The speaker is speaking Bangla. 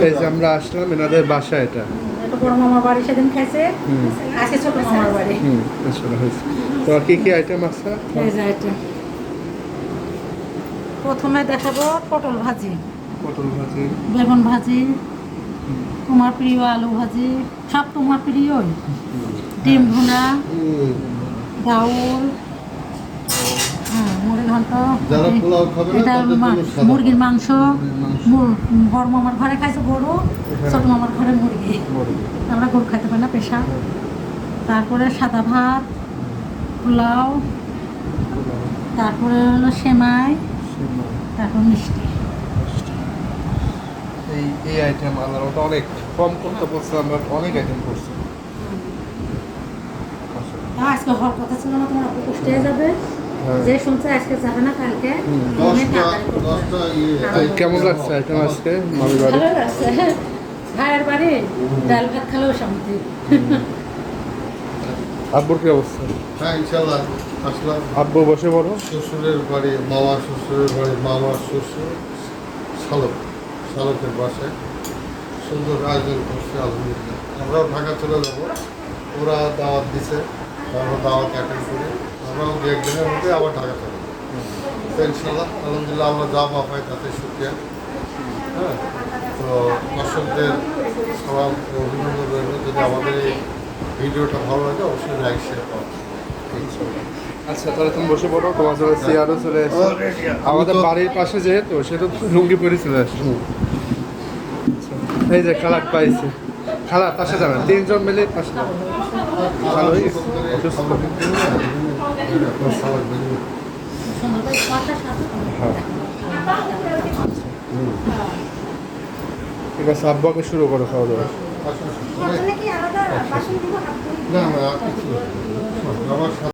এই যে আমরা আসলাম এনাদের বাসা এটা বড় মামার বাড়ি সেদিন খাইছে, আজকে ছোট মামার বাড়ি। আসলে হয়েছে। তো কি কি আইটেম আছে? এই যে আইটেম প্রথমে দেখাবো পটল ভাজি, বেগুন ভাজি, তোমার প্রিয় আলু ভাজি, সব তোমার প্রিয়ই, ডিম ভুনা, ডাউল, মুড়ি ঘন্ট, এটা মুরগির মাংস, বড় মামার ঘরে খাইছে গরু, ছোট মামার ঘরে মুরগি, আমরা গরু খাইতে পারি না পেশা। তারপরে সাদা ভাত, পোলাও, তারপরে হলো সেমাই, তারপর মিষ্টি। এই আইটেম আলাদা, ওটা অনেক কম করতে বলছে, আমরা অনেক আইটেম করছি। আজকে হওয়ার কথা ছিল না, তোমার আপু কষ্ট হয়ে যাবে, যে শুনছে আজকে যাবে না কালকে। কেমন লাগছে আইটেম আজকে মামির বাড়ি? ভালো লাগছে, ভাইয়ের বাড়ি ডাল ভাত খেলেও শান্তি। আব্বুর কি অবস্থা? হ্যাঁ ইনশাল্লাহ আসলাম। আব্বু বসে বড় শ্বশুরের বাড়ি, মামার শ্বশুরের বাড়ি, মামার শ্বশুর শালকের বাসায় সুন্দর আয়োজন করছে আলহামদুলিল্লাহ। আমরাও ঢাকা চলে যাবো, ওরা দাওয়াত দিছে, আমরা দাওয়াত অ্যাটেন্ড করি, আমরাও দু একদিনের মধ্যে আবার ঢাকা চলে যাবো। তো ইনশাল্লাহ আলহামদুলিল্লাহ আমরা যা পাই তাতে শুক্রিয়া। হ্যাঁ, তো দর্শকদের সবার অভিনন্দন রইল। যদি আমাদের এই ভিডিওটা ভালো লাগে অবশ্যই লাইক শেয়ার করো। আচ্ছা তাহলে তুমি বসে পড়ো, তোমার জন্য চেয়ারও চলে এসে আমাদের বাড়ির পাশে যেহেতু সেটা লুঙ্গি পরে চলে আসছে। এই যে খালাক পাইছে, খালা পাশে যাবেন, তিনজন মিলে পাশে যাবেন। ভালো হয়ে গেছে, অসুস্থ। হ্যাঁ ঠিক আছে, আব্বাকে শুরু করো খাওয়া দাওয়া। না, আমার